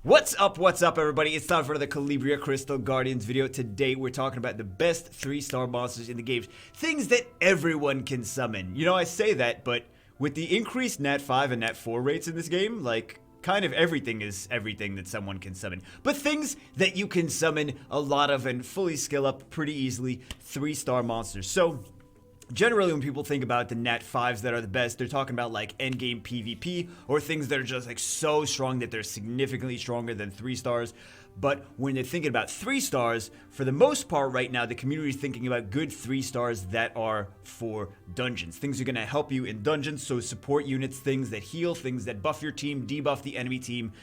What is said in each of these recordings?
What's up, everybody? It's time for the CALIBRIA Crystal Guardians video. Today, we're talking about the best 3-star monsters in the game. Things that everyone can summon. You know, I say that, but with the increased NAT 5 and NAT 4 rates in this game, like, kind of everything is everything that someone can summon. But things that you can summon a lot of and fully skill up pretty easily, 3-star monsters. So, generally, when people think about the NAT 5s that are the best, they're talking about like endgame PvP or things that are just like so strong that they're significantly stronger than 3 stars. But when they're thinking about 3 stars, for the most part right now, the community is thinking about good 3 stars that are for dungeons. Things are going to help you in dungeons, so support units, things that heal, things that buff your team, debuff the enemy team,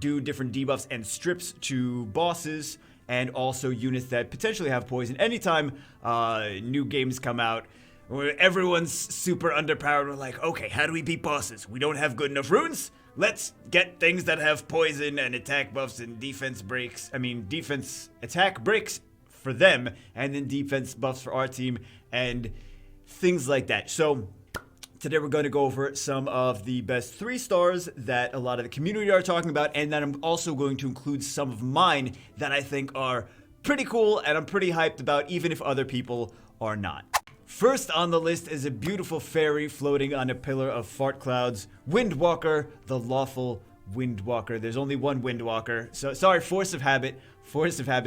do different debuffs and strips to bosses, and also units that potentially have poison. Anytime new games come out where everyone's super underpowered, we're like, okay, how do we beat bosses? We don't have good enough runes? Let's get things that have poison and attack buffs and defense attack breaks for them, and then defense buffs for our team, and things like that. So today we're going to go over some of the best 3 stars that a lot of the community are talking about, and then I'm also going to include some of mine that I think are pretty cool and I'm pretty hyped about, even if other people are not. First on the list is a beautiful fairy floating on a pillar of fart clouds, Windwalker, the Lawful Windwalker. There's only one Windwalker. So, sorry, Force of Habit.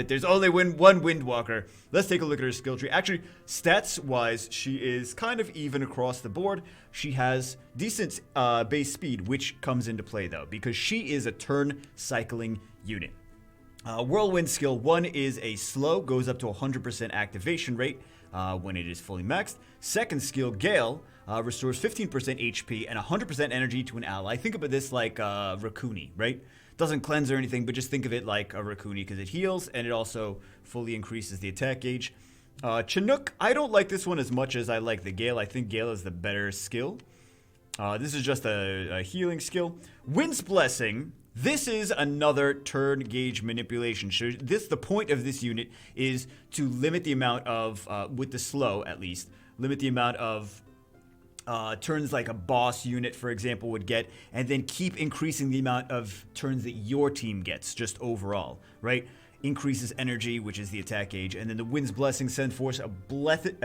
There's only one Windwalker. Let's take a look at her skill tree. Actually, stats-wise, she is kind of even across the board. She has decent base speed, which comes into play, though, because she is a turn cycling unit. Whirlwind skill 1 is a slow, goes up to 100% activation rate when it is fully maxed. Second skill, Gale, restores 15% HP and 100% energy to an ally. Think about this like Raccoony, right? Doesn't cleanse or anything, but just think of it like a Raccoony because it heals and it also fully increases the attack gauge. Chinook, I don't like this one as much as I like the Gale. I think Gale is the better skill. This is just a healing skill. Wind's Blessing. This is another turn gauge manipulation. So the point of this unit is to limit the amount of, with the slow at least, limit the amount of turns like a boss unit, for example, would get, and then keep increasing the amount of turns that your team gets just overall, right? Increases energy, which is the attack gauge, and then the Wind's Blessing send forth a blessed...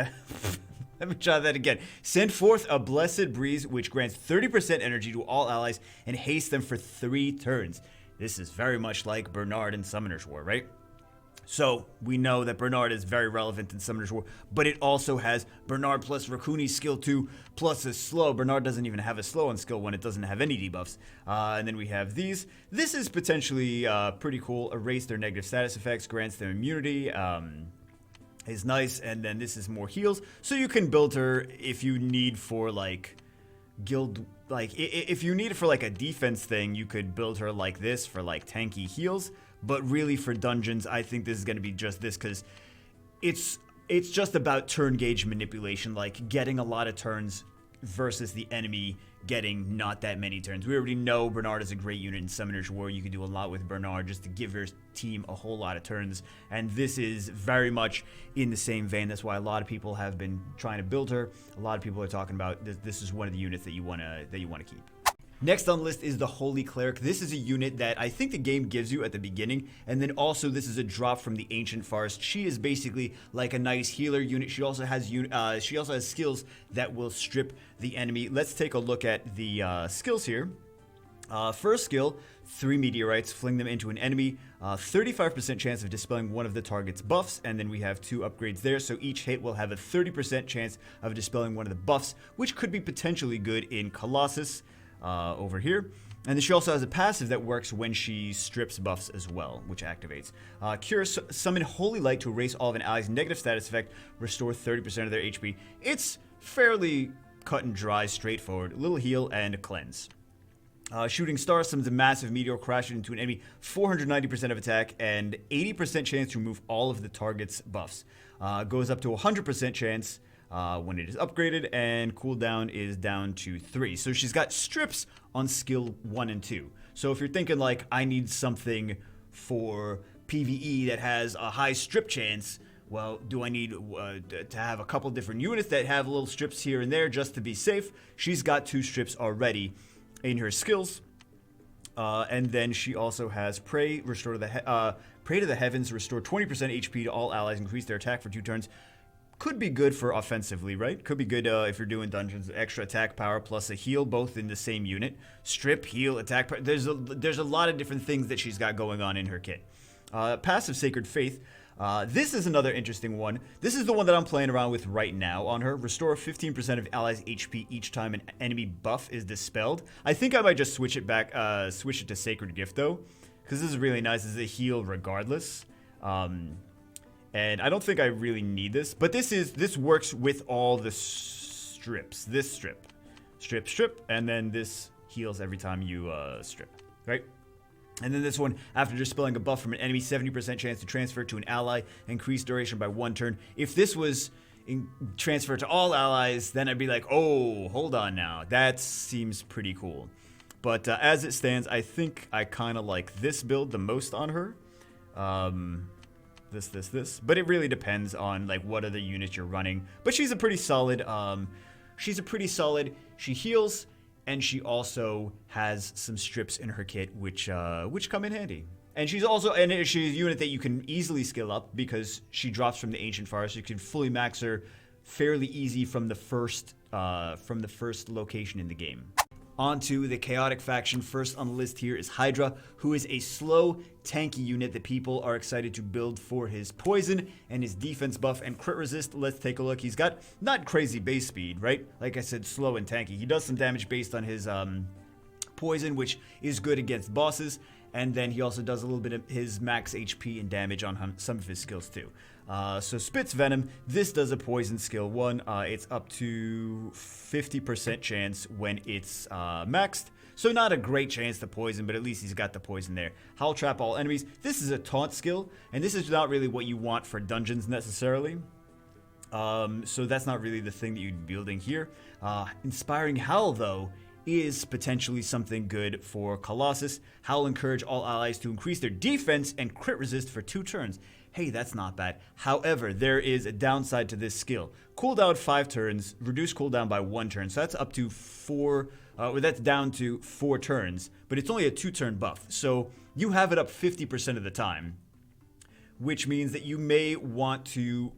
Let me try that again. Send forth a blessed breeze, which grants 30% energy to all allies and hastes them for 3 turns. This is very much like Bernard in Summoner's War, right? So, we know that Bernard is very relevant in Summoner's War, but it also has Bernard plus Raccoony skill 2 plus a slow. Bernard doesn't even have a slow on skill 1. It doesn't have any debuffs. And then we have these. This is potentially pretty cool. Erase their negative status effects, grants them immunity. Is nice, and then this is more heals, so you can build her if you need for like guild, like if you need it for like a defense thing, you could build her like this for like tanky heals. But really for dungeons, I think this is going to be just this because it's just about turn gauge manipulation, like getting a lot of turns versus the enemy getting not that many turns. We already know Bernard is a great unit in Summoner's War. You can do a lot with Bernard just to give your team a whole lot of turns, and this is very much in the same vein. That's why a lot of people have been trying to build her. A lot of people are talking about this is one of the units that you want to keep. Next on the list is the Holy Cleric. This is a unit that I think the game gives you at the beginning, and then also this is a drop from the Ancient Forest. She is basically like a nice healer unit. She also has skills that will strip the enemy. Let's take a look at the skills here. First skill, 3 meteorites, fling them into an enemy. 35% chance of dispelling one of the target's buffs, and then we have 2 upgrades there, so each hit will have a 30% chance of dispelling one of the buffs, which could be potentially good in Colossus. Over here. And then she also has a passive that works when she strips buffs as well, which activates. Cure, summon Holy Light to erase all of an ally's negative status effect, restore 30% of their HP. It's fairly cut and dry, straightforward. Little heal and cleanse. Shooting Star summons a massive meteor crashing into an enemy, 490% of attack, and 80% chance to remove all of the target's buffs. Goes up to 100% chance when it is upgraded, and cooldown is down to 3. So she's got strips on skill 1 and 2. So if you're thinking like, I need something for PvE that has a high strip chance, well, do I need to have a couple different units that have little strips here and there just to be safe? She's got 2 strips already in her skills. And then she also has Pray, restore to the Pray to the Heavens, restore 20% HP to all allies, increase their attack for 2 turns. Could be good for offensively, right? Could be good if you're doing dungeons. Extra attack power plus a heal, both in the same unit. Strip, heal, attack power. There's a lot of different things that she's got going on in her kit. Passive Sacred Faith. This is another interesting one. This is the one that I'm playing around with right now on her. Restore 15% of allies' HP each time an enemy buff is dispelled. I think I might just switch it back, switch it to Sacred Gift though, because this is really nice. This is a heal regardless. And I don't think I really need this, but this works with all the strips. This strip, and then this heals every time you strip, right? And then this one, after dispelling a buff from an enemy, 70% chance to transfer to an ally, increased duration by 1 turn. If this was transferred to all allies, then I'd be like, oh, hold on now. That seems pretty cool. But as it stands, I think I kind of like this build the most on her. This. But it really depends on like what other units you're running. But she's a pretty solid, she heals, and she also has some strips in her kit which come in handy. And she's a unit that you can easily skill up because she drops from the Ancient Fire, so you can fully max her fairly easy from the first location in the game. On to the Chaotic faction. First on the list here is Hydra, who is a slow, tanky unit that people are excited to build for his poison and his defense buff and crit resist. Let's take a look. He's got not crazy base speed, right? Like I said, slow and tanky. He does some damage based on his poison, which is good against bosses. And then he also does a little bit of his max HP and damage on some of his skills too. So Spits Venom, this does a poison skill 1. It's up to 50% chance when it's maxed. So not a great chance to poison, but at least he's got the poison there. Howl Trap all enemies. This is a taunt skill, and this is not really what you want for dungeons necessarily. So that's not really the thing that you'd be building here. Inspiring Howl though is potentially something good for Colossus. Howl encourage all allies to increase their defense and crit resist for 2 turns. Hey, that's not bad. However, there is a downside to this skill. Cooldown 5 turns, reduce cooldown by 1 turn. So that's up to 4, that's down to 4 turns, but it's only a 2-turn buff. So you have it up 50% of the time, which means that you may want to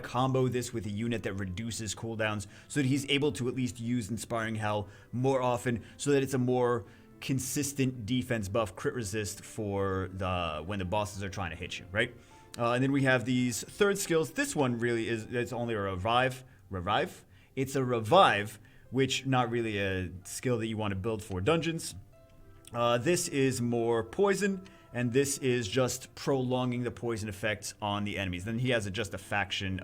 combo this with a unit that reduces cooldowns so that he's able to at least use Inspiring Howl more often so that it's a more consistent defense buff, crit resist for when the bosses are trying to hit you, right? And then we have these third skills. This one really it's only a revive. It's a revive, which not really a skill that you want to build for dungeons. This is more poison, and this is just prolonging the poison effects on the enemies. Then he has just a faction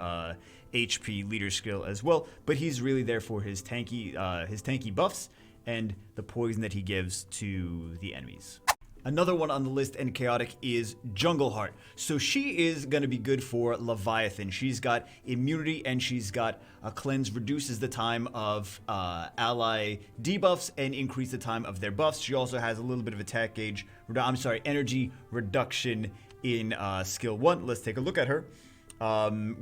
HP leader skill as well, but he's really there for his tanky buffs and the poison that he gives to the enemies. Another one on the list in Chaotic is Jungle Heart. So she is going to be good for Leviathan. She's got immunity and she's got a cleanse, reduces the time of ally debuffs and increase the time of their buffs. She also has a little bit of energy reduction in skill 1. Let's take a look at her.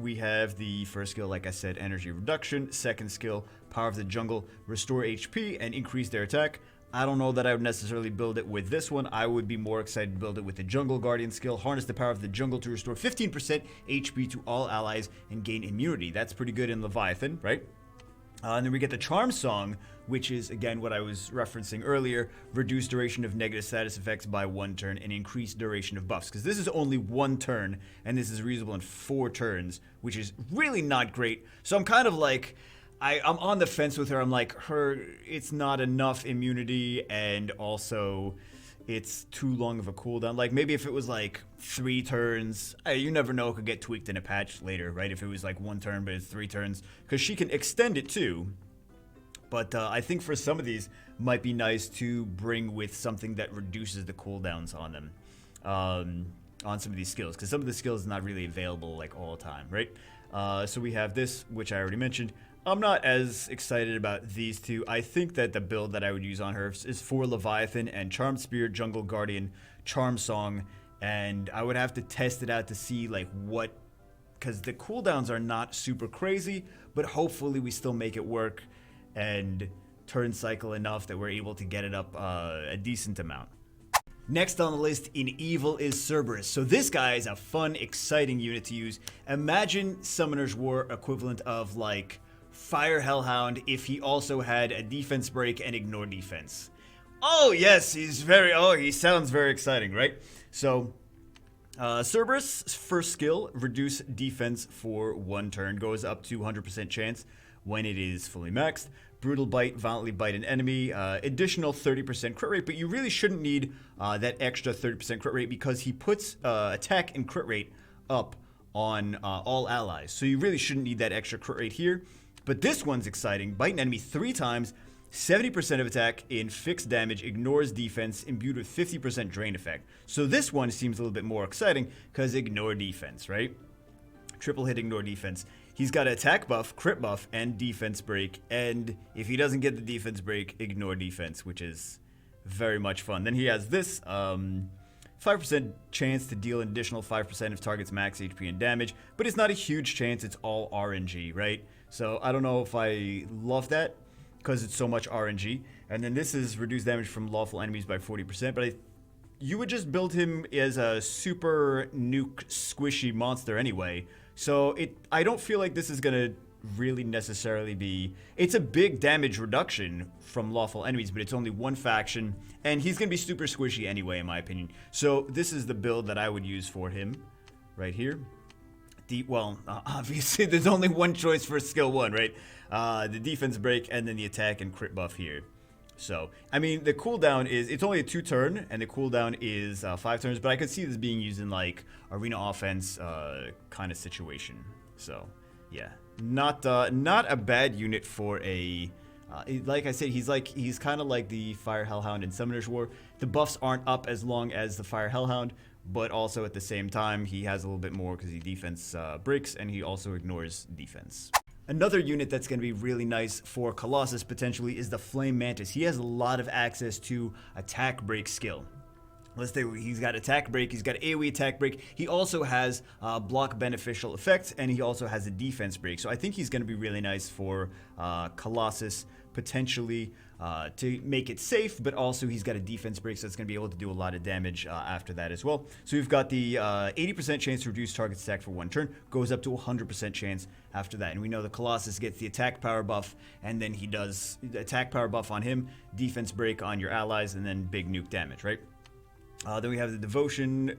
We have the first skill, like I said, energy reduction. Second skill, power of the jungle, restore HP and increase their attack. I don't know that I would necessarily build it with this one. I would be more excited to build it with the jungle guardian skill. Harness the power of the jungle to restore 15% HP to all allies and gain immunity. That's pretty good in Leviathan, right? And then we get the Charm Song, which is, again, what I was referencing earlier. Reduce duration of negative status effects by 1 turn and increase duration of buffs. Because this is only 1 turn, and this is reusable in 4 turns, which is really not great. So I'm kind of like, I'm on the fence with her. I'm like, it's not enough immunity, and also it's too long of a cooldown. Like, maybe if it was like 3 turns, you never know, it could get tweaked in a patch later, right? If it was like 1 turn, but it's 3 turns, because she can extend it too. But I think for some of these, might be nice to bring with something that reduces the cooldowns on them, on some of these skills, because some of the skills are not really available like all the time, right? So we have this, which I already mentioned. I'm not as excited about these two. I think that the build that I would use on her is for Leviathan and Charmed Spear, Jungle Guardian, Charm Song, and I would have to test it out to see like what, because the cooldowns are not super crazy, but hopefully we still make it work and turn cycle enough that we're able to get it up a decent amount. Next on the list in evil is Cerberus. So this guy is a fun, exciting unit to use. Imagine Summoner's War equivalent of like Fire Hellhound if he also had a defense break and ignore defense. Oh yes, he sounds very exciting, right? So Cerberus' first skill, reduce defense for 1 turn, goes up to 100% chance when it is fully maxed. Brutal Bite, violently bite an enemy, additional 30% crit rate, but you really shouldn't need that extra 30% crit rate because he puts attack and crit rate up on all allies. So you really shouldn't need that extra crit rate here. But this one's exciting. Bite an enemy 3 times, 70% of attack in fixed damage, ignores defense, imbued with 50% drain effect. So this one seems a little bit more exciting because ignore defense, right? Triple hit ignore defense. He's got attack buff, crit buff, and defense break. And if he doesn't get the defense break, ignore defense, which is very much fun. Then he has this 5% chance to deal an additional 5% of target's max HP and damage. But it's not a huge chance. It's all RNG, right? So I don't know if I love that because it's so much RNG. And then this is reduced damage from lawful enemies by 40%. But you would just build him as a super nuke squishy monster anyway. So I don't feel like this is going to really necessarily be... It's a big damage reduction from lawful enemies, but it's only one faction. And he's going to be super squishy anyway, in my opinion. So this is the build that I would use for him right here. Obviously, there's only one choice for skill 1, right? The defense break and then the attack and crit buff here. So, I mean, the cooldown is, it's only a 2-turn, and the cooldown is 5 turns, but I could see this being used in, like, arena offense kind of situation. So, yeah. Not a bad unit for a, like I said, he's kind of like the Fire Hellhound in Summoner's War. The buffs aren't up as long as the Fire Hellhound, but also at the same time, he has a little bit more because he defense breaks, and he also ignores defense. Another unit that's going to be really nice for Colossus potentially is the Flame Mantis. He has a lot of access to attack break skill. Let's say he's got attack break, he's got AoE attack break. He also has block beneficial effects, and he also has a defense break. So I think he's going to be really nice for Colossus potentially to make it safe, but also he's got a defense break, so it's going to be able to do a lot of damage after that as well. So we've got the 80% chance to reduce target's attack for 1 turn, goes up to 100% chance after that. And we know the Colossus gets the attack power buff, and then he does the attack power buff on him, defense break on your allies, and then big nuke damage, right? Then we have the Devotion,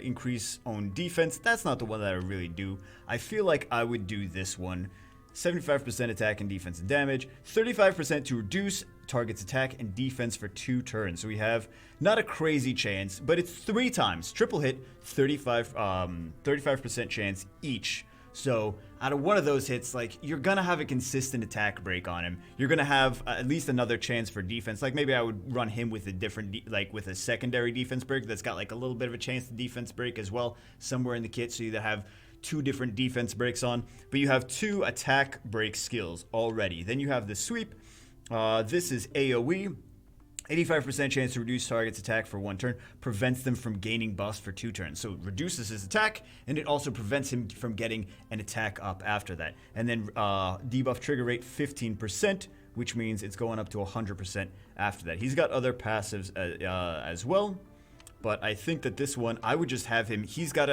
increase own defense. That's not the one that I really do. I feel like I would do this one. 75% attack and defense and damage, 35% to reduce target's attack and defense for 2 turns. So we have not a crazy chance, but it's 3 times. Triple hit, 35% chance each. So out of one of those hits, like, you're gonna have a consistent attack break on him. You're gonna have at least another chance for defense. Like, maybe I would run him with a different, with a secondary defense break that's got like a little bit of a chance to defense break as well somewhere in the kit. So you either have 2 different defense breaks on, but you have 2 attack break skills already. Then you have the sweep. This is AoE. 85% chance to reduce target's attack for 1 turn, prevents them from gaining buffs for 2 turns. So it reduces his attack, and it also prevents him from getting an attack up after that. And then debuff trigger rate 15%, which means it's going up to 100% after that. He's got other passives as well. But I think that this one, I would just have him, he's got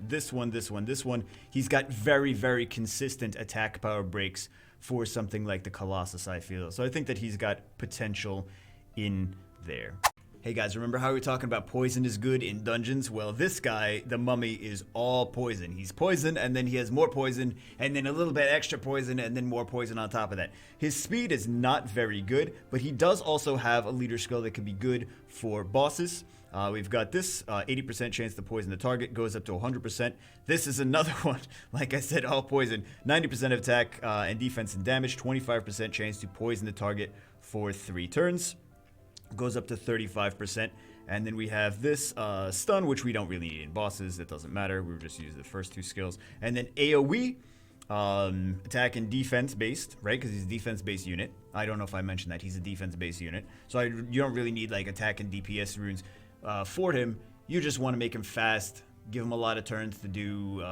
this one. He's got very, very consistent attack power breaks for something like the Colossus, I feel. So I think that he's got potential in there. Hey guys, remember how we were talking about poison is good in dungeons? Well, this guy, the mummy, is all poison. He's poison, and then he has more poison, and then a little bit extra poison, and then more poison on top of that. His speed is not very good, but he does also have a leader skill that could be good for bosses. We've got this 80% chance to poison the target, goes up to 100%. This is another one, like I said, all poison. 90% of attack and defense and damage, 25% chance to poison the target for 3 turns. Goes up to 35%. And then we have this stun, which we don't really need in bosses. It doesn't matter. We were just using the first 2 skills. And then AoE, attack and defense based, right? Because he's a defense based unit. I don't know if I mentioned that. He's a defense based unit. So you don't really need like attack and DPS runes for him. You just want to make him fast, give him a lot of turns to do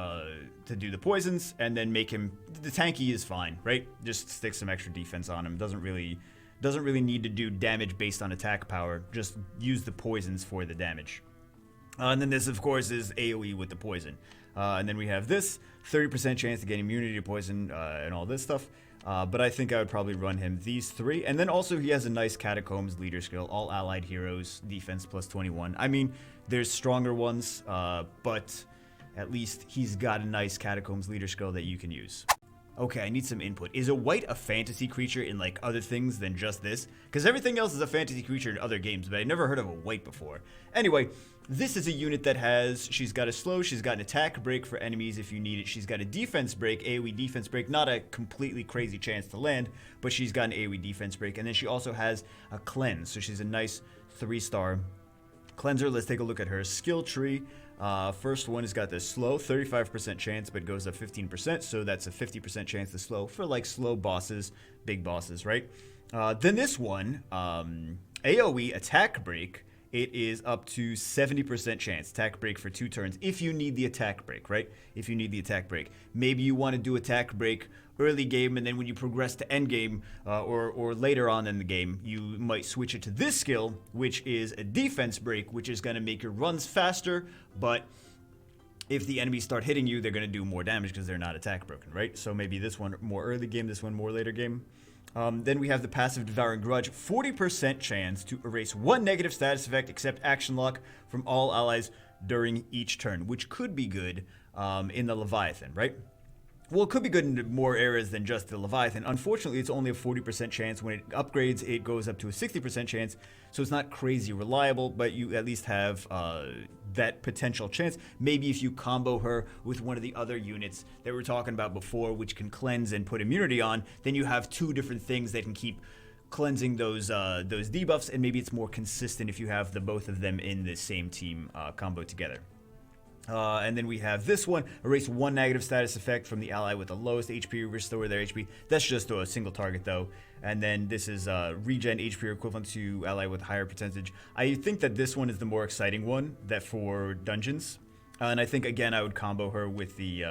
the poisons, and then make him, the tanky is fine, right? Just stick some extra defense on him. Doesn't really Doesn't really need to do damage based on attack power. Just use the poisons for the damage. And then this, of course, is AoE with the poison. And then we have this 30% chance to get immunity to poison and all this stuff. But I think I would probably run him these 3. And then also he has a nice Catacombs leader skill. All allied heroes, defense plus 21. I mean, there's stronger ones, but at least he's got a nice Catacombs leader skill that you can use. Okay, I need some input. Is a white a fantasy creature in like other things than just this? Because everything else is a fantasy creature in other games, but I never heard of a white before. Anyway, this is a unit that has, she's got a slow, she's got an attack break for enemies if you need it. She's got a defense break, AoE defense break, not a completely crazy chance to land, but she's got an AoE defense break. And then she also has a cleanse, so she's a nice 3-star cleanser. Let's take a look at her skill tree. First one has got this slow, 35% chance, but goes up 15%, so that's a 50% chance to slow for like slow bosses, big bosses, right? Then this one, AoE attack break, it is up to 70% chance, attack break for 2 turns, if you need the attack break, right? If you need the attack break. Maybe you want to do attack break early game, and then when you progress to end game, or later on in the game, you might switch it to this skill, which is a defense break, which is going to make your runs faster, but if the enemies start hitting you, they're going to do more damage because they're not attack broken, right? So maybe this one more early game, this one more later game. Then we have the passive Devouring Grudge, 40% chance to erase 1 negative status effect except action lock from all allies during each turn, which could be good in the Leviathan, right? Well, it could be good in more areas than just the Leviathan. Unfortunately, it's only a 40% chance. When it upgrades, it goes up to a 60% chance. So it's not crazy reliable, but you at least have that potential chance. Maybe if you combo her with one of the other units that we were talking about before, which can cleanse and put immunity on, then you have 2 different things that can keep cleansing those debuffs, and maybe it's more consistent if you have the both of them in the same team combo together. And then we have this one, erase 1 negative status effect from the ally with the lowest HP, restore their HP. That's just a single target though. And then this is regen HP equivalent to ally with higher percentage. I think that this one is the more exciting one that for dungeons. And I think again I would combo her with the,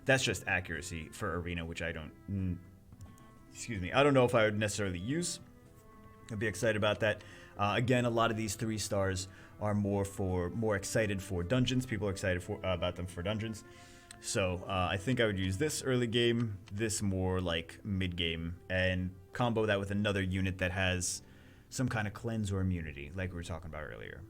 that's just accuracy for arena, which I don't, I don't know if I would necessarily use. I'd be excited about that. Again, a lot of these 3 stars are more excited for dungeons. People are excited about them for dungeons. So I think I would use this early game, this more like mid game, and combo that with another unit that has some kind of cleanse or immunity, like we were talking about earlier.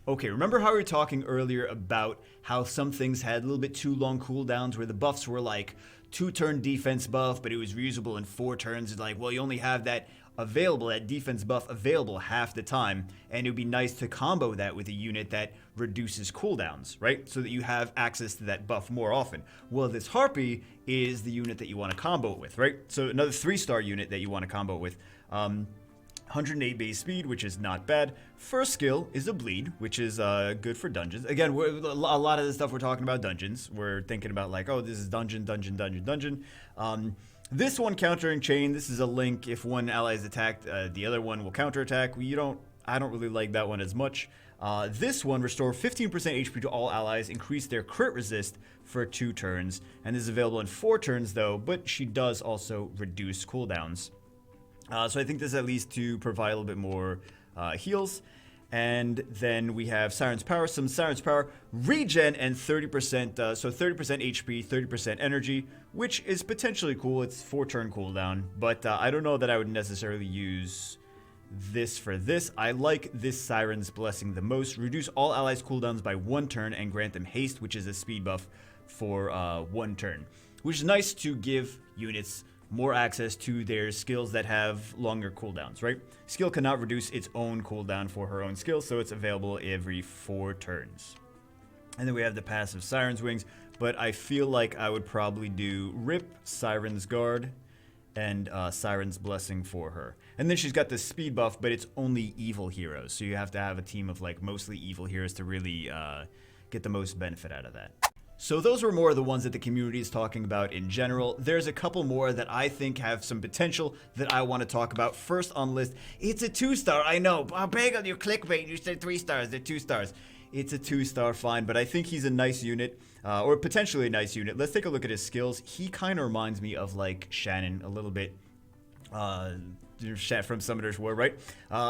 Okay, remember how we were talking earlier about how some things had a little bit too long cooldowns, where the buffs were like 2-turn defense buff, but it was reusable in 4 turns. It's like, well, you only have that available, that defense buff available half the time, and it would be nice to combo that with a unit that reduces cooldowns, right? So that you have access to that buff more often. Well, this Harpy is the unit that you want to combo it with, right? So another 3-star unit that you want to combo it with. 108 base speed, which is not bad. First skill is a bleed, which is good for dungeons. Again, a lot of the stuff we're talking about dungeons. We're thinking about like, oh, this is dungeon. This one, countering chain, this is a link. If one ally is attacked, the other one will counterattack. I don't really like that one as much. This one, restore 15% HP to all allies, increase their crit resist for 2 turns. And this is available in 4 turns though, but she does also reduce cooldowns. So I think this is at least to provide a little bit more heals. And then we have Siren's Power, some Siren's Power, regen, and 30%, so 30% HP, 30% energy, which is potentially cool. It's 4-turn cooldown, but I don't know that I would necessarily use this for this. I like this Siren's Blessing the most. Reduce all allies' cooldowns by 1 turn and grant them haste, which is a speed buff for 1 turn, which is nice to give units more access to their skills that have longer cooldowns, right? Skill cannot reduce its own cooldown for her own skill, so it's available every 4 turns. And then we have the passive Siren's Wings, but I feel like I would probably do Rip, Siren's Guard, and Siren's Blessing for her. And then she's got the speed buff, but it's only evil heroes, so you have to have a team of like mostly evil heroes to really get the most benefit out of that. So those were more of the ones that the community is talking about in general. There's a couple more that I think have some potential that I want to talk about. First on the list, it's a 2-star. I know, Bagel, you clickbait. You said 3 stars. They're 2 stars. It's a 2-star, fine, but I think he's a nice unit, or potentially a nice unit. Let's take a look at his skills. He kind of reminds me of like Shannon a little bit. from Summoner's War, right?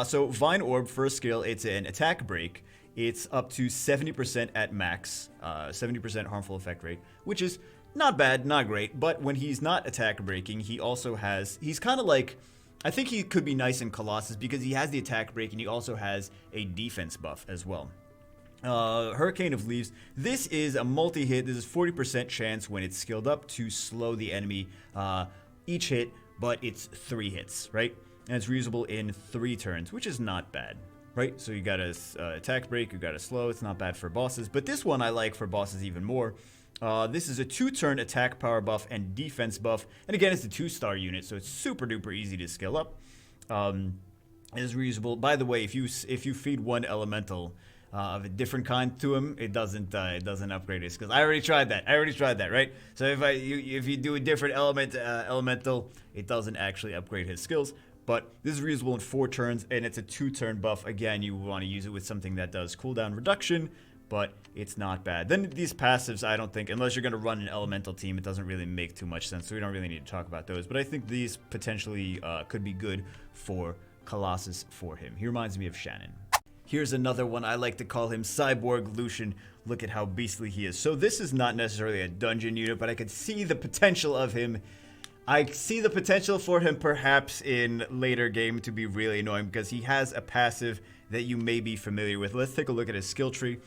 So Vine Orb, first skill, it's an attack break. It's up to 70% at max, 70% harmful effect rate, which is not bad, not great. But when he's not attack breaking, he also has, he's kind of like, I think he could be nice in Colossus because he has the attack break and he also has a defense buff as well. Hurricane of Leaves. This is a multi-hit. This is 40% chance when it's skilled up to slow the enemy each hit, but it's 3 hits, right? And it's reusable in 3 turns, which is not bad, right? So you got a attack break, you got a slow. It's not bad for bosses, but this one I like for bosses even more. This is a 2-turn attack power buff and defense buff, and again, it's a 2-star unit, so it's super duper easy to skill up. It is reusable. By the way, if you feed one elemental of a different kind to him, it doesn't upgrade his skills. I already tried that, right? So if you do a different elemental, it doesn't actually upgrade his skills. But this is reusable in 4 turns, and it's a 2-turn buff. Again, you want to use it with something that does cooldown reduction, but it's not bad. Then these passives, I don't think, unless you're going to run an elemental team, it doesn't really make too much sense, so we don't really need to talk about those. But I think these potentially could be good for Colossus for him. He reminds me of Shannon. Here's another one. I like to call him Cyborg Lucian. Look at how beastly he is. So this is not necessarily a dungeon unit, but I could see the potential of him. I see the potential for him perhaps in later game to be really annoying because he has a passive that you may be familiar with. Let's take a look at his skill tree.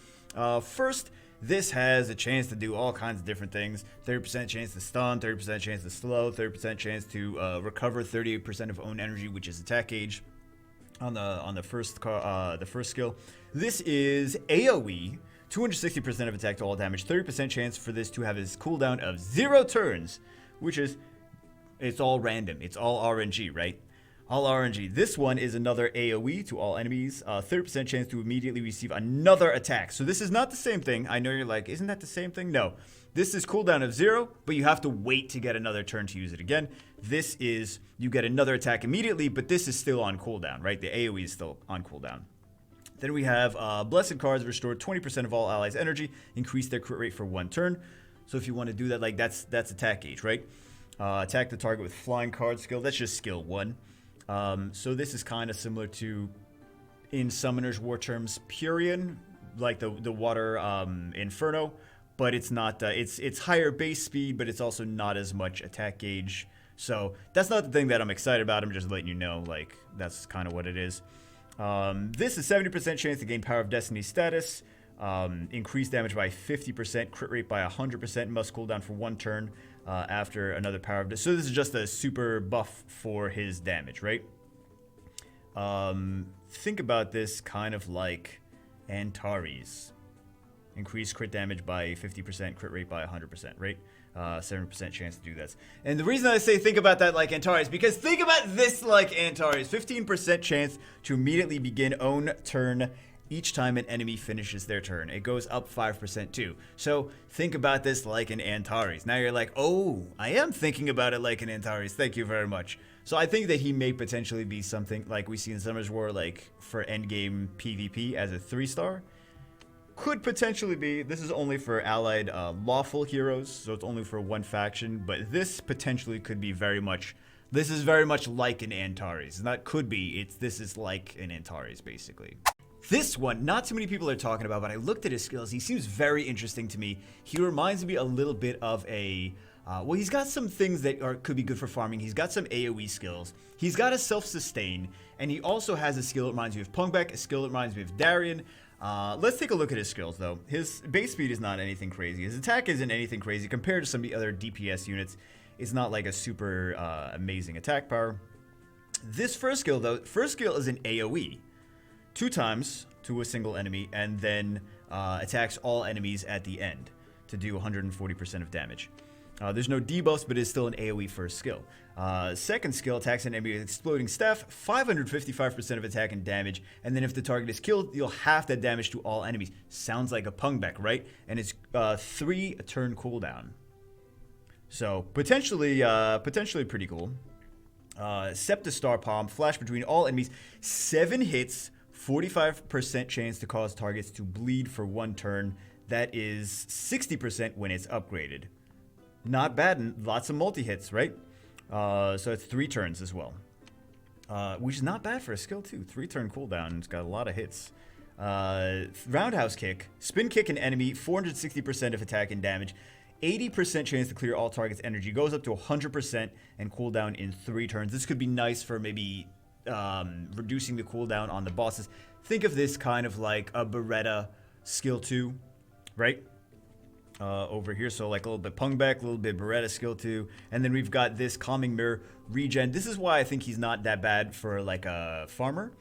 First, this has a chance to do all kinds of different things. 30% chance to stun, 30% chance to slow, 30% chance to recover 38% of own energy, which is attack gauge. On the first skill, this is AoE, 260% of attack to all damage, 30% chance for this to have his cooldown of 0 turns, which is, it's all random, it's all RNG, right? All RNG. This one is another AoE to all enemies, 30% chance to immediately receive another attack. So this is not the same thing. I know you're like, isn't that the same thing? No. This is cooldown of 0, but you have to wait to get another turn to use it again. This is, you get another attack immediately, but this is still on cooldown, right? The AoE is still on cooldown. Then we have Blessed Cards, restore 20% of all allies' energy, increase their crit rate for 1 turn. So if you want to do that, like that's attack gauge, right? Attack the target with Flying Card skill, that's just skill 1. So this is kind of similar to, in Summoner's War terms, Purian, like the water Inferno. But it's not, it's higher base speed, but it's also not as much attack gauge. So that's not the thing that I'm excited about. I'm just letting you know, like, that's kind of what it is. This is 70% chance to gain Power of Destiny status. Increase damage by 50%, crit rate by 100%, must cooldown for 1 turn after another Power of Destiny. So this is just a super buff for his damage, right? Think about this kind of like Antares. Increase crit damage by 50%, crit rate by 100%, right? 7% chance to do this. And the reason I say think about that like Antares, because think about this like Antares. 15% chance to immediately begin own turn each time an enemy finishes their turn. It goes up 5% too. So think about this like an Antares. Now you're like, oh, I am thinking about it like an Antares. Thank you very much. So I think that he may potentially be something like we see in Summoner's War, like for endgame PvP as a 3-star. Could potentially be. This is only for allied lawful heroes, so it's only for 1 faction, but this potentially could be very much, this is very much like an Antares. Not could be, this is like an Antares basically. This one, not too many people are talking about, but I looked at his skills. He seems very interesting to me. He reminds me a little bit of a, well, he's got some things that could be good for farming. He's got some AoE skills. He's got a self-sustain, and he also has a skill that reminds me of Pungbeck, a skill that reminds me of Darien. Let's take a look at his skills, though. His base speed is not anything crazy. His attack isn't anything crazy. Compared to some of the other DPS units, it's not like a super amazing attack power. This first skill, though, is an AoE. 2 times to a single enemy, and then attacks all enemies at the end to do 140% of damage. There's no debuffs, but it's still an AoE first skill. Second skill, attacks an enemy with exploding staff, 555% of attack and damage, and then if the target is killed, you'll half that damage to all enemies. Sounds like a Pungbeck, right? And it's 3 turn cooldown. So potentially pretty cool. Septa Star Palm, flash between all enemies, 7 hits, 45% chance to cause targets to bleed for 1 turn. That is 60% when it's upgraded. Not bad, and lots of multi-hits, right? So it's 3 turns as well. which is not bad for a skill too. 3-turn cooldown. It's got a lot of hits. Roundhouse kick, spin kick an enemy, 460% of attack and damage, 80% chance to clear all targets' energy, goes up to 100% and cooldown in 3 turns. This could be nice for maybe reducing the cooldown on the bosses. Think of this kind of like a Beretta skill 2, right? Over here, so like a little bit Pung Back, a little bit Beretta skill 2, and then we've got this Calming Mirror regen. This is why I think he's not that bad for like a farmer.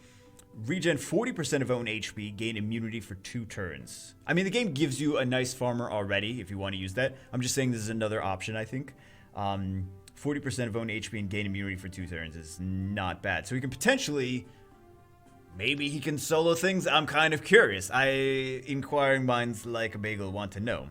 Regen 40% of own HP, gain immunity for 2 turns. I mean, the game gives you a nice farmer already if you want to use that. I'm just saying this is another option, I think. 40% of own HP and gain immunity for 2 turns is not bad. So he can potentially, maybe he can solo things. I'm kind of curious. Inquiring minds like a bagel want to know.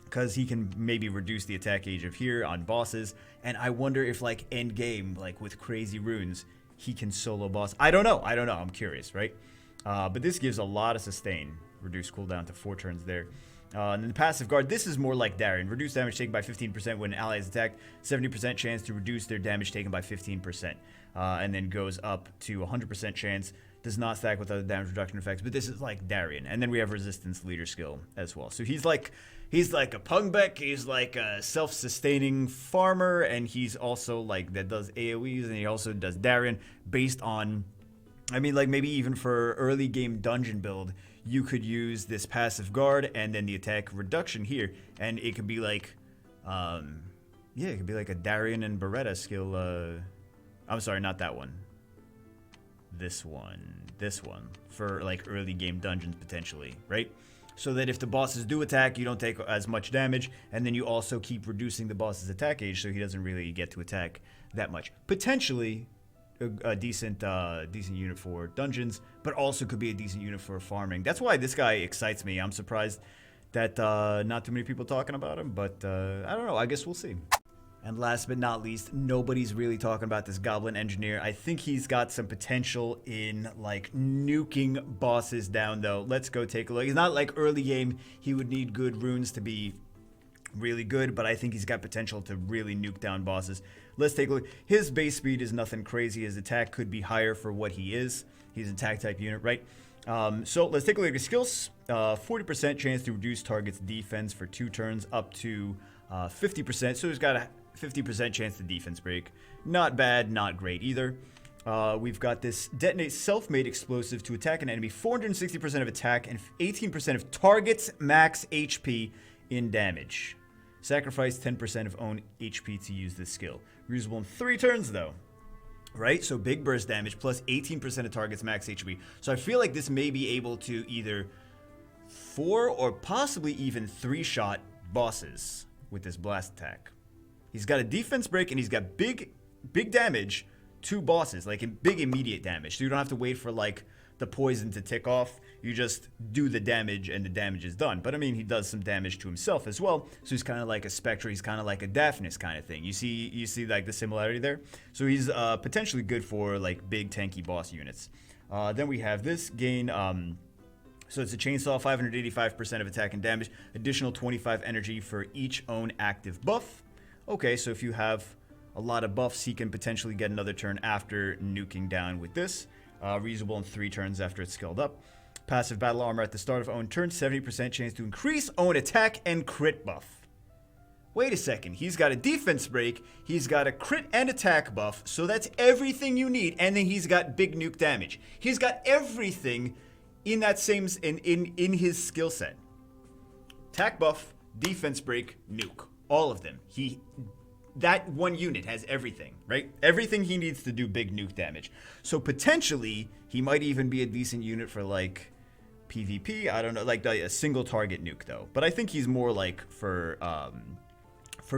Because he can maybe reduce the attack gauge of here on bosses. And I wonder if like end game, like with crazy runes, he can solo boss. I don't know. I'm curious, right? But this gives a lot of sustain. Reduce cooldown to 4 turns there. And then the passive guard, this is more like Darien. Reduce damage taken by 15% when an ally is attacked. 70% chance to reduce their damage taken by 15%. And then goes up to 100% chance. Does not stack with other damage reduction effects. But this is like Darien. And then we have resistance leader skill as well. So he's like a Pungbek, he's like a self-sustaining farmer, and he's also like that does AoEs, and he also does Darien based on, I mean, like maybe even for early game dungeon build, you could use this passive guard and then the attack reduction here, and it could be like, yeah, it could be like a Darien and Beretta skill. I'm sorry, not that one. This one for like early game dungeons potentially, right? So that if the bosses do attack, you don't take as much damage, and then you also keep reducing the boss's attack age, so he doesn't really get to attack that much. Potentially a decent unit for dungeons, but also could be a decent unit for farming. That's why this guy excites me. I'm surprised that not too many people talking about him, but I don't know. I guess we'll see. And last but not least, nobody's really talking about this Goblin Engineer. I think he's got some potential in, like, nuking bosses down, though. Let's go take a look. He's not like early game. He would need good runes to be really good, but I think he's got potential to really nuke down bosses. Let's take a look. His base speed is nothing crazy. His attack could be higher for what he is. He's an attack type unit, right? So let's take a look at his skills. 40% chance to reduce target's defense for 2 turns up to 50%. So he's got a 50% chance to defense break. Not bad, not great either. We've got this detonate self-made explosive to attack an enemy, 460% of attack and 18% of target's max HP in damage. Sacrifice 10% of own HP to use this skill. Reusable in 3 turns though. Right? So big burst damage plus 18% of target's max HP. So I feel like this may be able to either 4 or possibly even 3-shot bosses with this blast attack. He's got a defense break and he's got big damage to bosses, like big immediate damage. So you don't have to wait for like the poison to tick off. You just do the damage and the damage is done. But I mean, he does some damage to himself as well. So he's kind of like a Spectre. He's kind of like a Daphnis kind of thing. You see like the similarity there. So he's potentially good for like big tanky boss units. Then we have this gain. So it's a chainsaw, 585% of attack and damage, additional 25 energy for each own active buff. Okay, so if you have a lot of buffs, he can potentially get another turn after nuking down with this. Reusable in 3 turns after it's skilled up. Passive battle armor at the start of own turn, 70% chance to increase own attack and crit buff. Wait a second, he's got a defense break, he's got a crit and attack buff, so that's everything you need, and then he's got big nuke damage. He's got everything in that same, in his skill set. Attack buff, defense break, nuke. All of them. That one unit has everything, right? Everything he needs to do big nuke damage. So potentially, he might even be a decent unit for like PvP. I don't know, like a single target nuke though. But I think he's more like for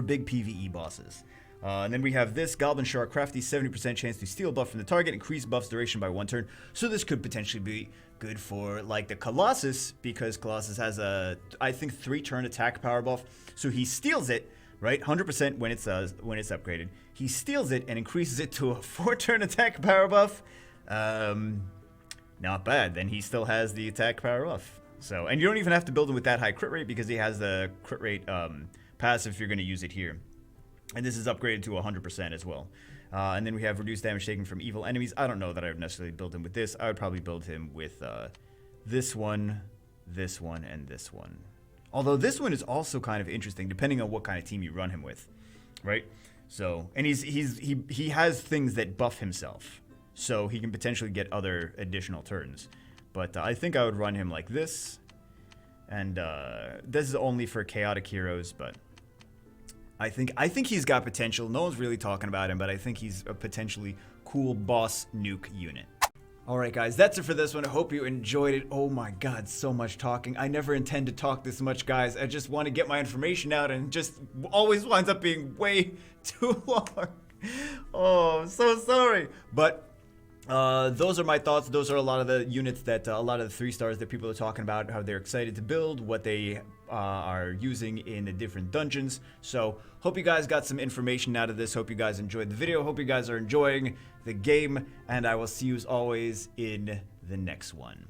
big PvE bosses. And then we have this Goblin Shark, crafty, 70% chance to steal buff from the target, increase buff's duration by 1 turn. So this could potentially be good for like the Colossus, because Colossus has a, I think, 3-turn attack power buff. So he steals it, right? 100% when it's upgraded. He steals it and increases it to a 4-turn attack power buff. Not bad. Then he still has the attack power buff. So, and you don't even have to build him with that high crit rate because he has the crit rate passive if you're going to use it here. And this is upgraded to 100% as well. And then we have reduced damage taken from evil enemies. I don't know that I would necessarily build him with this. I would probably build him with this one, and this one. Although this one is also kind of interesting, depending on what kind of team you run him with, right? So, and he has things that buff himself, so he can potentially get other additional turns. But I think I would run him like this, and this is only for chaotic heroes. But I think he's got potential. No one's really talking about him, but I think he's a potentially cool boss nuke unit. Alright guys, that's it for this one. I hope you enjoyed it. Oh my god, so much talking. I never intend to talk this much, guys. I just want to get my information out, and just always winds up being way too long. Oh, I'm so sorry. But those are my thoughts. Those are a lot of the units that a lot of the 3 stars that people are talking about, how they're excited to build, what they are using in the different dungeons. So hope you guys got some information out of this. Hope you guys enjoyed the video. Hope you guys are enjoying the game, and I will see you as always in the next one.